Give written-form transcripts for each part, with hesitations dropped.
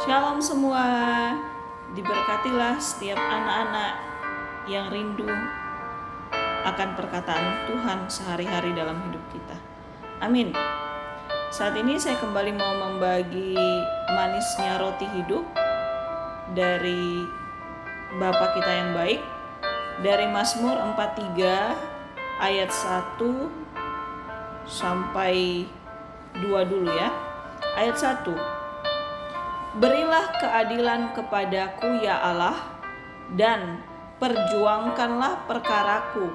Shalom semua, diberkatilah setiap anak-anak yang rindu akan perkataan Tuhan sehari-hari dalam hidup kita. Amin. Saat ini saya kembali mau membagi manisnya roti hidup dari Bapa kita yang baik, dari Mazmur 43 ayat 1 sampai 2 dulu ya. Ayat 1. Berilah keadilan kepadaku ya Allah, dan perjuangkanlah perkaraku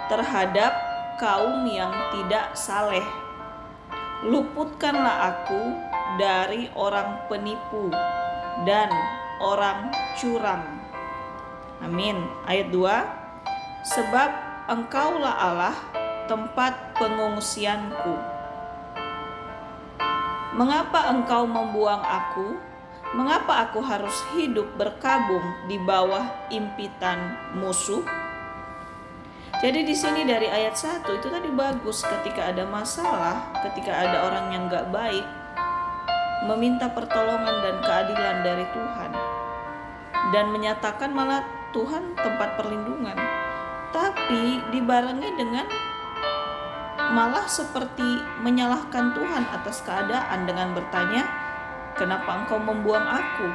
terhadap kaum yang tidak saleh. Luputkanlah aku dari orang penipu dan orang curang. Amin. Ayat 2. Sebab Engkaulah Allah, tempat pengungsianku. Mengapa engkau membuang aku? Mengapa aku harus hidup berkabung di bawah impitan musuh? Jadi di sini dari ayat 1 itu tadi bagus, ketika ada masalah, ketika ada orang yang gak baik, meminta pertolongan dan keadilan dari Tuhan. Dan menyatakan malah Tuhan tempat perlindungan. Tapi dibarengi dengan malah seperti menyalahkan Tuhan atas keadaan dengan bertanya, kenapa engkau membuang aku?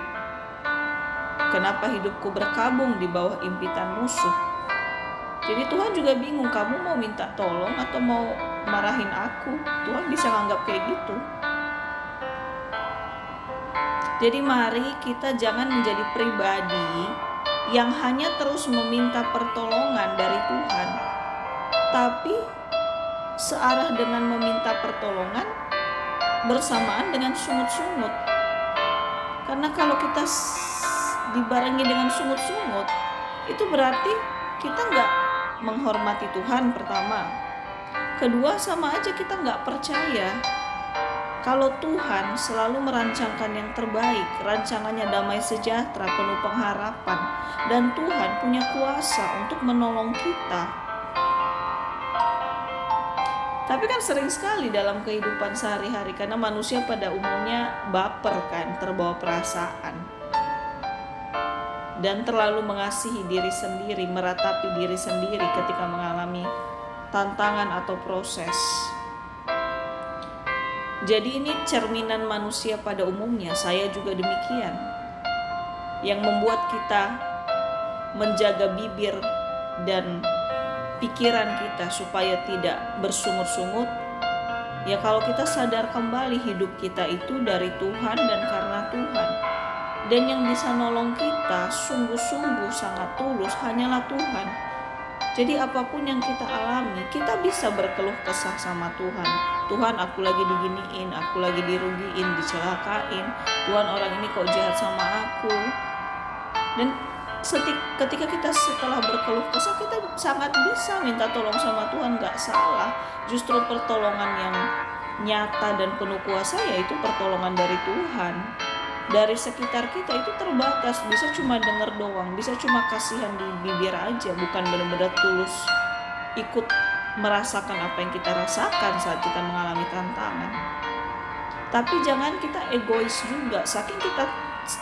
Kenapa hidupku berkabung di bawah impitan musuh? Jadi Tuhan juga bingung, kamu mau minta tolong atau mau marahin aku? Tuhan bisa nganggap kayak gitu. Jadi mari kita jangan menjadi pribadi yang hanya terus meminta pertolongan dari Tuhan, tapi searah dengan meminta pertolongan bersamaan dengan sungut-sungut. Karena kalau kita dibarengi dengan sungut-sungut, itu berarti kita gak menghormati Tuhan pertama. Kedua, sama aja kita gak percaya kalau Tuhan selalu merancangkan yang terbaik. Rancangannya damai sejahtera, penuh pengharapan, dan Tuhan punya kuasa untuk menolong kita. Tapi kan sering sekali dalam kehidupan sehari-hari, karena manusia pada umumnya baper kan, terbawa perasaan, dan terlalu mengasihi diri sendiri, meratapi diri sendiri ketika mengalami tantangan atau proses. Jadi ini cerminan manusia pada umumnya, saya juga demikian, yang membuat kita menjaga bibir dan pikiran kita supaya tidak bersungut-sungut. Ya kalau kita sadar kembali hidup kita itu dari Tuhan dan karena Tuhan, dan yang bisa nolong kita sungguh-sungguh sangat tulus hanyalah Tuhan. Jadi apapun yang kita alami, kita bisa berkeluh kesah sama Tuhan. Tuhan, aku lagi diginiin, aku lagi dirugiin, dicelakain. Tuhan, orang ini kok jahat sama aku. Dan ketika kita setelah berkeluh kesah, kita sangat bisa minta tolong sama Tuhan, gak salah. Justru pertolongan yang nyata dan penuh kuasa yaitu pertolongan dari Tuhan. Dari sekitar kita itu terbatas, bisa cuma denger doang, bisa cuma kasihan di bibir aja, bukan benar-benar tulus ikut merasakan apa yang kita rasakan saat kita mengalami tantangan. Tapi jangan kita egois juga, saking kita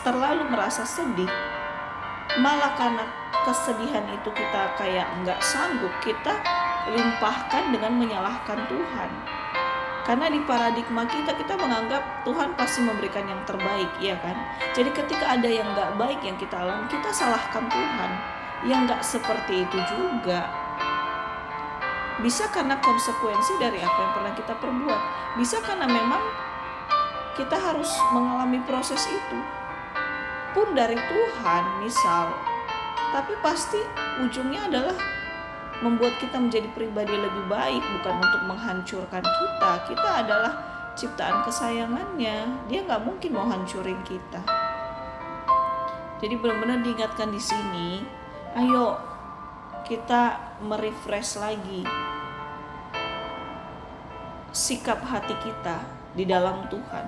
terlalu merasa sedih, malah karena kesedihan itu kita kayak nggak sanggup, kita limpahkan dengan menyalahkan Tuhan. Karena di paradigma kita menganggap Tuhan pasti memberikan yang terbaik, ya kan? Jadi ketika ada yang nggak baik yang kita alami, kita salahkan Tuhan. Yang nggak seperti itu juga. Bisa karena konsekuensi dari apa yang pernah kita perbuat. Bisa karena memang kita harus mengalami proses itu pun dari Tuhan misal, tapi pasti ujungnya adalah membuat kita menjadi pribadi lebih baik, bukan untuk menghancurkan kita. Kita adalah ciptaan kesayangannya, dia gak mungkin mau hancurin kita. Jadi benar-benar diingatkan di sini, ayo kita merefresh lagi sikap hati kita di dalam Tuhan.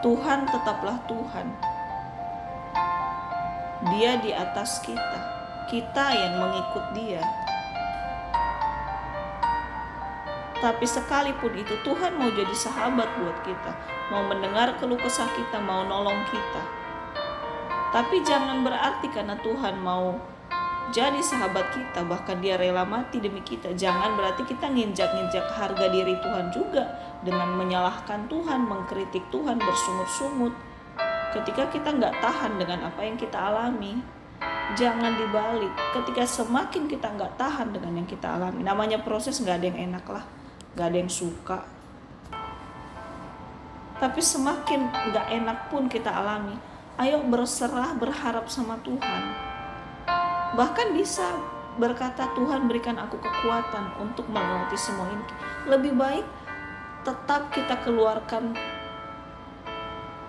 Tuhan tetaplah Tuhan. Dia di atas kita yang mengikut Dia. Tapi sekalipun itu Tuhan mau jadi sahabat buat kita, mau mendengar keluh kesah kita, mau nolong kita. Tapi jangan berarti karena Tuhan mau jadi sahabat kita, bahkan dia rela mati demi kita, jangan berarti kita nginjak-nginjak harga diri Tuhan juga dengan menyalahkan Tuhan, mengkritik Tuhan, bersungut-sungut ketika kita gak tahan dengan apa yang kita alami. Jangan dibalik, ketika semakin kita gak tahan dengan yang kita alami, namanya proses gak ada yang enak lah, gak ada yang suka. Tapi semakin gak enak pun kita alami, ayo berserah, berharap sama Tuhan. Bahkan bisa berkata, Tuhan berikan aku kekuatan untuk melewati semua ini. Lebih baik tetap kita keluarkan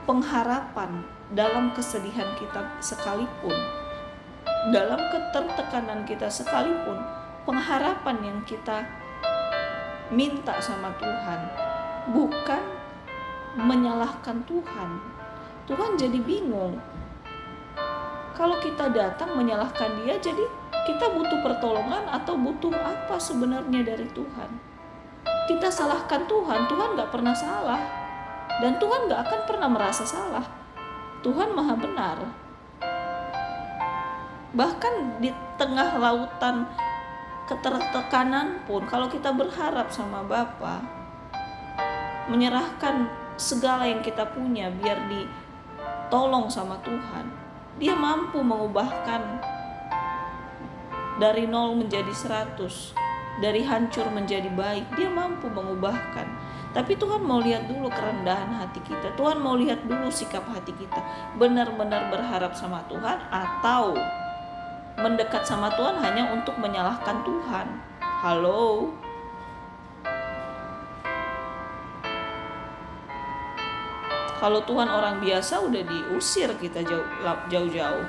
pengharapan dalam kesedihan kita sekalipun, dalam ketertekanan kita sekalipun, pengharapan yang kita minta sama Tuhan, bukan menyalahkan Tuhan. Tuhan jadi bingung. Kalau kita datang menyalahkan dia, jadi kita butuh pertolongan atau butuh apa sebenarnya dari Tuhan? Kita salahkan Tuhan, Tuhan gak pernah salah. Dan Tuhan gak akan pernah merasa salah. Tuhan maha benar. Bahkan di tengah lautan ketertekanan pun, kalau kita berharap sama Bapa, menyerahkan segala yang kita punya biar ditolong sama Tuhan, dia mampu mengubahkan dari 0 menjadi 100, dari hancur menjadi baik. Dia mampu mengubahkan. Tapi Tuhan mau lihat dulu kerendahan hati kita. Tuhan mau lihat dulu sikap hati kita. Benar-benar berharap sama Tuhan atau mendekat sama Tuhan hanya untuk menyalahkan Tuhan. Halo? Kalau Tuhan orang biasa udah diusir kita jauh-jauh.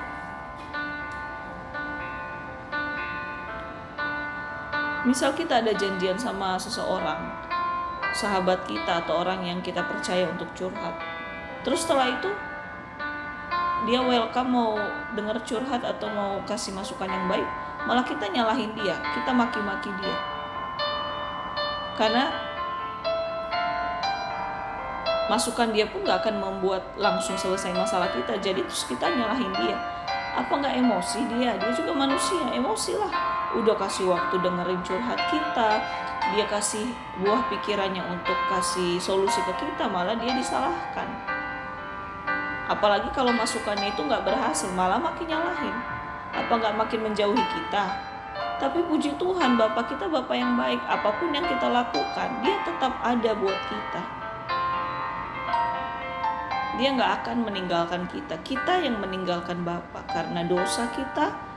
Misal kita ada janjian sama seseorang, sahabat kita atau orang yang kita percaya untuk curhat. Terus setelah itu dia welcome mau dengar curhat atau mau kasih masukan yang baik, malah kita nyalahin dia, kita maki-maki dia. Karena masukan dia pun gak akan membuat langsung selesai masalah kita. Jadi terus kita nyalahin dia. Apa gak emosi dia? Dia juga manusia, emosi lah. Udah kasih waktu dengerin curhat kita, dia kasih buah pikirannya untuk kasih solusi ke kita, malah dia disalahkan. Apalagi kalau masukannya itu gak berhasil, malah makin nyalahin. Apa gak makin menjauhi kita? Tapi puji Tuhan, Bapak kita Bapak yang baik. Apapun yang kita lakukan, dia tetap ada buat kita. Dia gak akan meninggalkan kita. Kita yang meninggalkan Bapa karena dosa kita,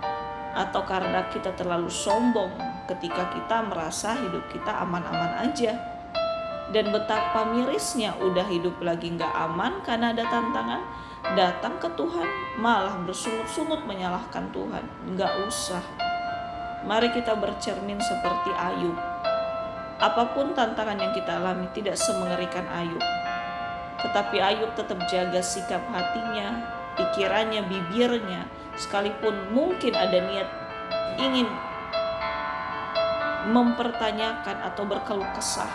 atau karena kita terlalu sombong ketika kita merasa hidup kita aman-aman aja. Dan betapa mirisnya udah hidup lagi gak aman karena ada tantangan, datang ke Tuhan malah bersungut-sungut menyalahkan Tuhan. Gak usah. Mari kita bercermin seperti Ayub. Apapun tantangan yang kita alami tidak semengerikan Ayub. Tetapi Ayub tetap jaga sikap hatinya, pikirannya, bibirnya. Sekalipun mungkin ada niat ingin mempertanyakan atau berkeluh kesah,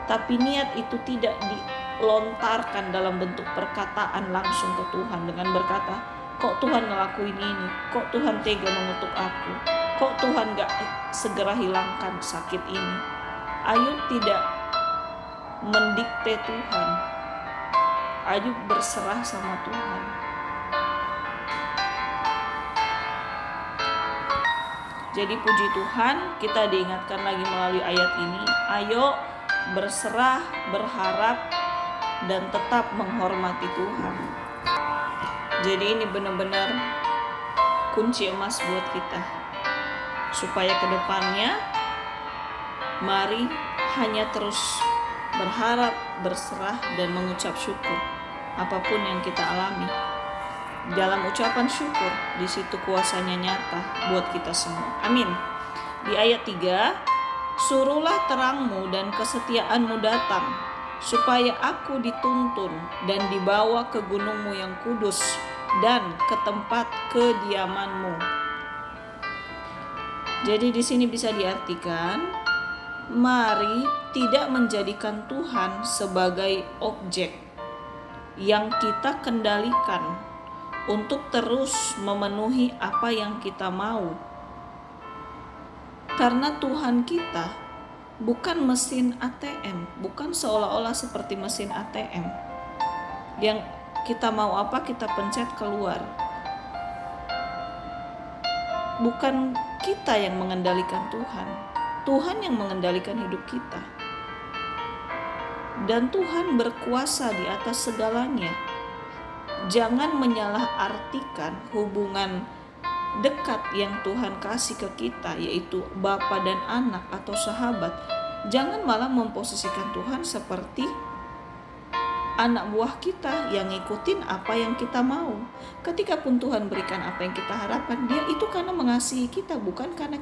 tapi niat itu tidak dilontarkan dalam bentuk perkataan langsung ke Tuhan dengan berkata, kok Tuhan ngelakuin ini? Kok Tuhan tega mengutuk aku? Kok Tuhan gak segera hilangkan sakit ini? Ayub tidak mendikte Tuhan. Ayub berserah sama Tuhan. Jadi puji Tuhan, kita diingatkan lagi melalui ayat ini, ayo berserah, berharap, dan tetap menghormati Tuhan. Jadi ini benar-benar kunci emas buat kita, supaya kedepannya mari hanya terus berharap, berserah, dan mengucap syukur apapun yang kita alami. Dalam ucapan syukur, di situ kuasanya nyata buat kita semua. Amin. Di ayat 3, suruhlah terangmu dan kesetiaanmu datang, supaya aku dituntun dan dibawa ke gunungmu yang kudus dan ke tempat kediamanmu. Jadi di sini bisa diartikan Mari tidak menjadikan Tuhan sebagai objek yang kita kendalikan untuk terus memenuhi apa yang kita mau. Karena Tuhan kita bukan mesin ATM, bukan seolah-olah seperti mesin ATM yang kita mau apa kita pencet keluar. Bukan kita yang mengendalikan Tuhan, Tuhan yang mengendalikan hidup kita. Dan Tuhan berkuasa di atas segalanya. Jangan menyalahartikan hubungan dekat yang Tuhan kasih ke kita, yaitu Bapa dan anak atau sahabat. Jangan malah memposisikan Tuhan seperti anak buah kita yang ngikutin apa yang kita mau. Ketika pun Tuhan berikan apa yang kita harapkan, dia itu karena mengasihi kita, bukan karena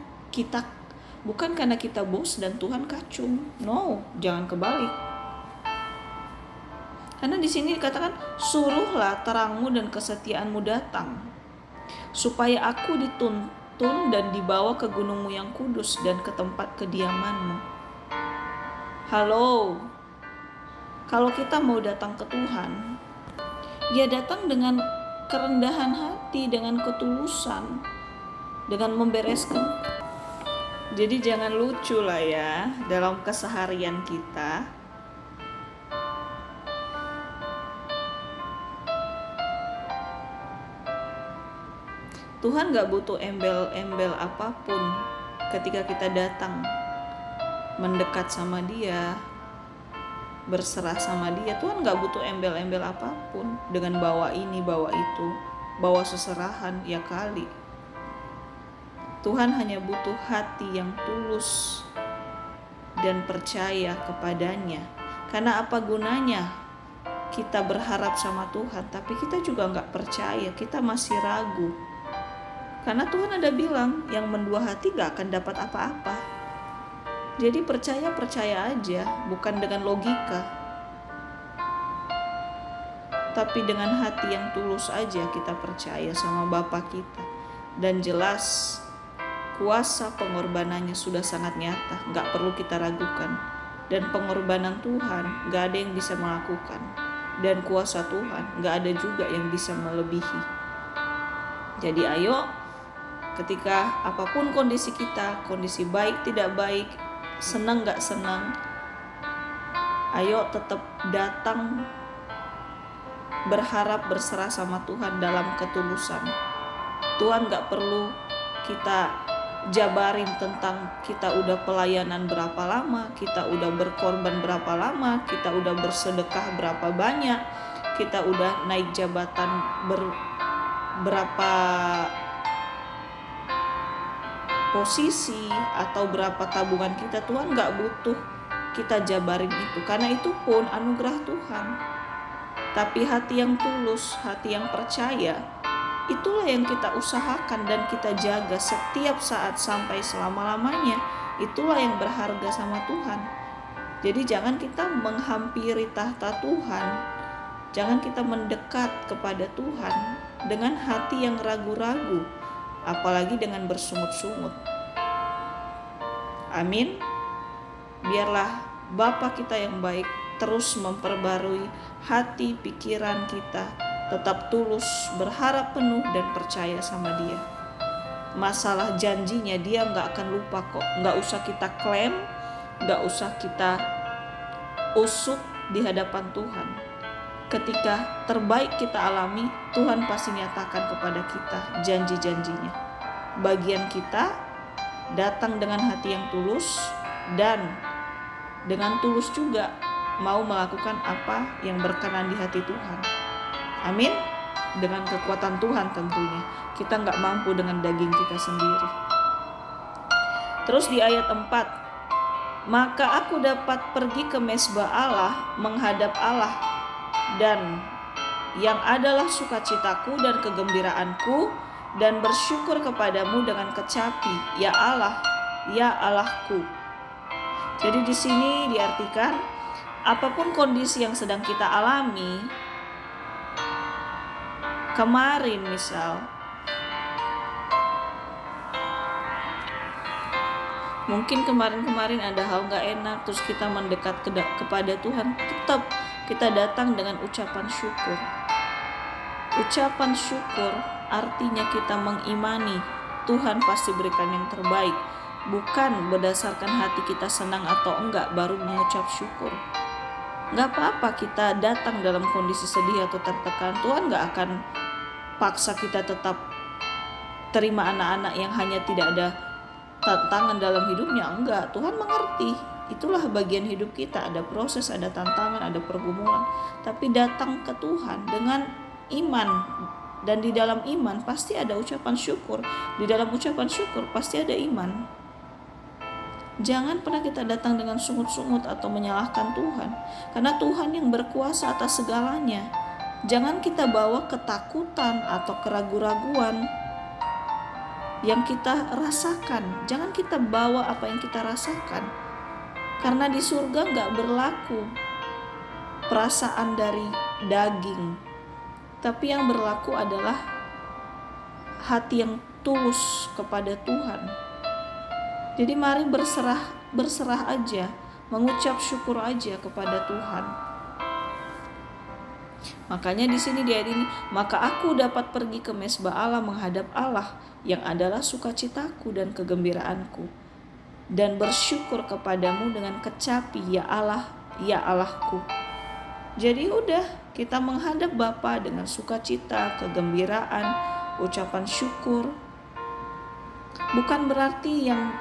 kita bos dan Tuhan kacung. No, jangan kebalik. Karena di sini dikatakan, suruhlah terangmu dan kesetiaanmu datang, supaya aku dituntun dan dibawa ke gunungmu yang kudus dan ke tempat kediamanmu. Halo, kalau kita mau datang ke Tuhan, ya datang dengan kerendahan hati, dengan ketulusan, dengan membereskan. Jadi jangan lucu lah ya dalam keseharian kita. Tuhan gak butuh embel-embel apapun ketika kita datang mendekat sama dia, berserah sama dia. Tuhan gak butuh embel-embel apapun dengan bawa ini, bawa itu, bawa seserahan, ya kali. Tuhan hanya butuh hati yang tulus dan percaya kepadanya. Karena apa gunanya kita berharap sama Tuhan tapi kita juga gak percaya, kita masih ragu. Karena Tuhan ada bilang, yang mendua hati gak akan dapat apa-apa. Jadi percaya aja, bukan dengan logika. Tapi dengan hati yang tulus aja kita percaya sama Bapa kita. Dan jelas, kuasa pengorbanannya sudah sangat nyata, gak perlu kita ragukan. Dan pengorbanan Tuhan gak ada yang bisa melakukan. Dan kuasa Tuhan gak ada juga yang bisa melebihi. Jadi ayo, ketika apapun kondisi kita, kondisi baik tidak baik, senang gak senang, ayo tetap datang berharap berserah sama Tuhan dalam ketulusan. Tuhan gak perlu kita jabarin tentang kita udah pelayanan berapa lama, kita udah berkorban berapa lama, kita udah bersedekah berapa banyak, kita udah naik jabatan berapa posisi atau berapa tabungan kita. Tuhan gak butuh kita jabarin itu, karena itu pun anugerah Tuhan. Tapi hati yang tulus, hati yang percaya, itulah yang kita usahakan dan kita jaga setiap saat sampai selama-lamanya. Itulah yang berharga sama Tuhan. Jadi jangan kita menghampiri tahta Tuhan, jangan kita mendekat kepada Tuhan dengan hati yang ragu-ragu, apalagi dengan bersungut-sungut. Amin. Biarlah Bapa kita yang baik terus memperbarui hati pikiran kita, tetap tulus, berharap penuh dan percaya sama Dia. Masalah janjinya Dia gak akan lupa kok. Gak usah kita klaim, gak usah kita usuk di hadapan Tuhan. Ketika terbaik kita alami, Tuhan pasti nyatakan kepada kita janji-janjinya. Bagian kita datang dengan hati yang tulus dan dengan tulus juga mau melakukan apa yang berkenan di hati Tuhan. Amin. Dengan kekuatan Tuhan tentunya. Kita gak mampu dengan daging kita sendiri. Terus di ayat 4, maka aku dapat pergi ke mezbah Allah, menghadap Allah, dan yang adalah sukacitaku dan kegembiraanku, dan bersyukur kepadamu dengan kecapi, ya Allah, ya Allahku. Jadi di sini diartikan apapun kondisi yang sedang kita alami, kemarin misal Mungkin kemarin-kemarin ada hal gak enak, terus kita mendekat kepada Tuhan, tetap kita datang dengan ucapan syukur. Ucapan syukur artinya kita mengimani Tuhan pasti berikan yang terbaik, bukan berdasarkan hati kita senang atau enggak baru mengucap syukur. Gak apa-apa kita datang dalam kondisi sedih atau tertekan, Tuhan gak akan paksa kita tetap terima anak-anak yang hanya tidak ada tantangan dalam hidupnya. Enggak, Tuhan mengerti. Itulah bagian hidup kita, ada proses, ada tantangan, ada pergumulan. Tapi datang ke Tuhan dengan iman, dan di dalam iman pasti ada ucapan syukur. Di dalam ucapan syukur pasti ada iman. Jangan pernah kita datang dengan sungut-sungut atau menyalahkan Tuhan, karena Tuhan yang berkuasa atas segalanya. Jangan kita bawa ketakutan atau keraguan-raguan yang kita rasakan. Jangan kita bawa apa yang kita rasakan, karena di surga gak berlaku perasaan dari daging, tapi yang berlaku adalah hati yang tulus kepada Tuhan. Jadi mari berserah aja, mengucap syukur aja kepada Tuhan. Makanya di sini di ayat ini, maka aku dapat pergi ke mezbah Allah menghadap Allah yang adalah sukacitaku dan kegembiraanku, dan bersyukur kepadamu dengan kecapi, ya Allah, ya Allahku. Jadi udah, kita menghadap Bapa dengan sukacita, kegembiraan, ucapan syukur. Bukan berarti yang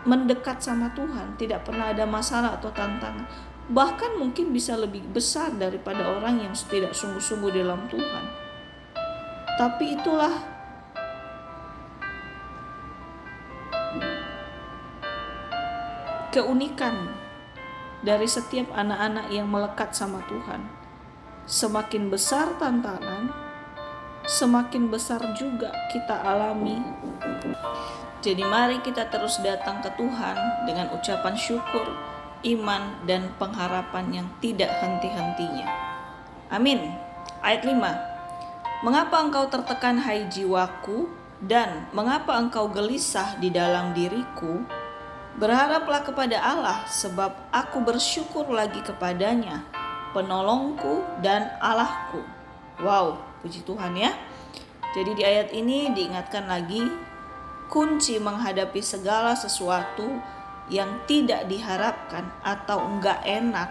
mendekat sama Tuhan tidak pernah ada masalah atau tantangan, bahkan mungkin bisa lebih besar daripada orang yang tidak sungguh-sungguh dalam Tuhan. Tapi itulah keunikan dari setiap anak-anak yang melekat sama Tuhan. Semakin besar tantangan, semakin besar juga kita alami. Jadi mari kita terus datang ke Tuhan dengan ucapan syukur, iman, dan pengharapan yang tidak henti-hentinya. Amin. Ayat 5. Mengapa engkau tertekan, hai jiwaku, dan mengapa engkau gelisah di dalam diriku? Berharaplah kepada Allah, sebab aku bersyukur lagi kepadanya, penolongku dan Allahku. Wow, puji Tuhan ya. Jadi di ayat ini diingatkan lagi kunci menghadapi segala sesuatu yang tidak diharapkan atau enggak enak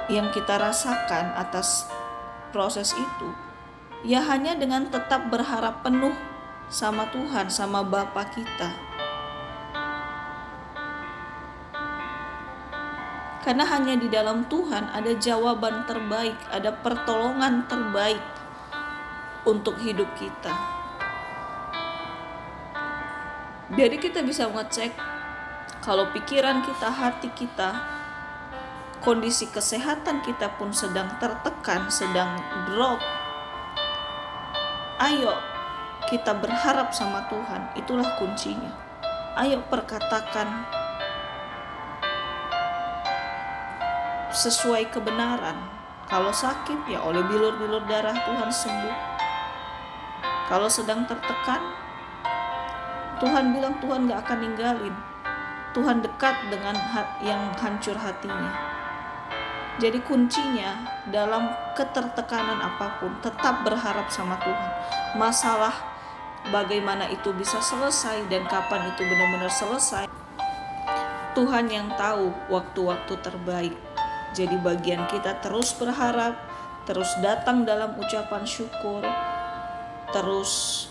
yang kita rasakan atas proses itu, ya hanya dengan tetap berharap penuh sama Tuhan, sama Bapa kita. Karena hanya di dalam Tuhan ada jawaban terbaik, ada pertolongan terbaik untuk hidup kita. Jadi kita bisa ngecek kalau pikiran kita, hati kita, kondisi kesehatan kita pun sedang tertekan, sedang drop. Ayo kita berharap sama Tuhan, itulah kuncinya. Ayo perkatakan sesuai kebenaran. Kalau sakit ya oleh bilur-bilur darah Tuhan sembuh. Kalau sedang tertekan, Tuhan bilang Tuhan gak akan ninggalin. Tuhan dekat dengan yang hancur hatinya. Jadi kuncinya dalam ketertekanan apapun, tetap berharap sama Tuhan. Masalah bagaimana itu bisa selesai dan kapan itu benar-benar selesai, Tuhan yang tahu waktu-waktu terbaik. Jadi bagian kita terus berharap, terus datang dalam ucapan syukur, terus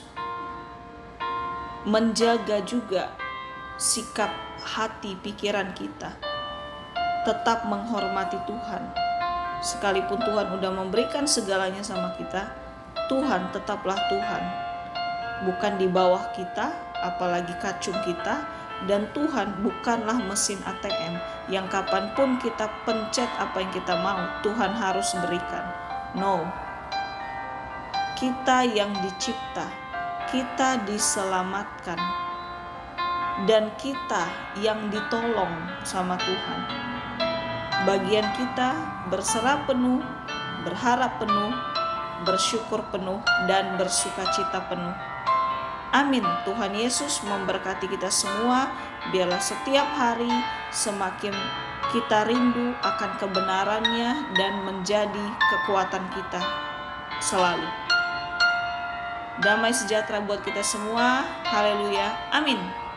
menjaga juga sikap hati pikiran kita, tetap menghormati Tuhan. Sekalipun Tuhan udah memberikan segalanya sama kita, Tuhan tetaplah Tuhan, bukan di bawah kita, apalagi kacung kita. Dan Tuhan bukanlah mesin ATM yang kapanpun kita pencet apa yang kita mau Tuhan harus berikan. No, kita yang dicipta, kita diselamatkan, dan kita yang ditolong sama Tuhan. Bagian kita berserah penuh, berharap penuh, bersyukur penuh, dan bersukacita penuh. Amin. Tuhan Yesus memberkati kita semua. Biarlah setiap hari semakin kita rindu akan kebenarannya dan menjadi kekuatan kita selalu. Damai sejahtera buat kita semua. Haleluya. Amin.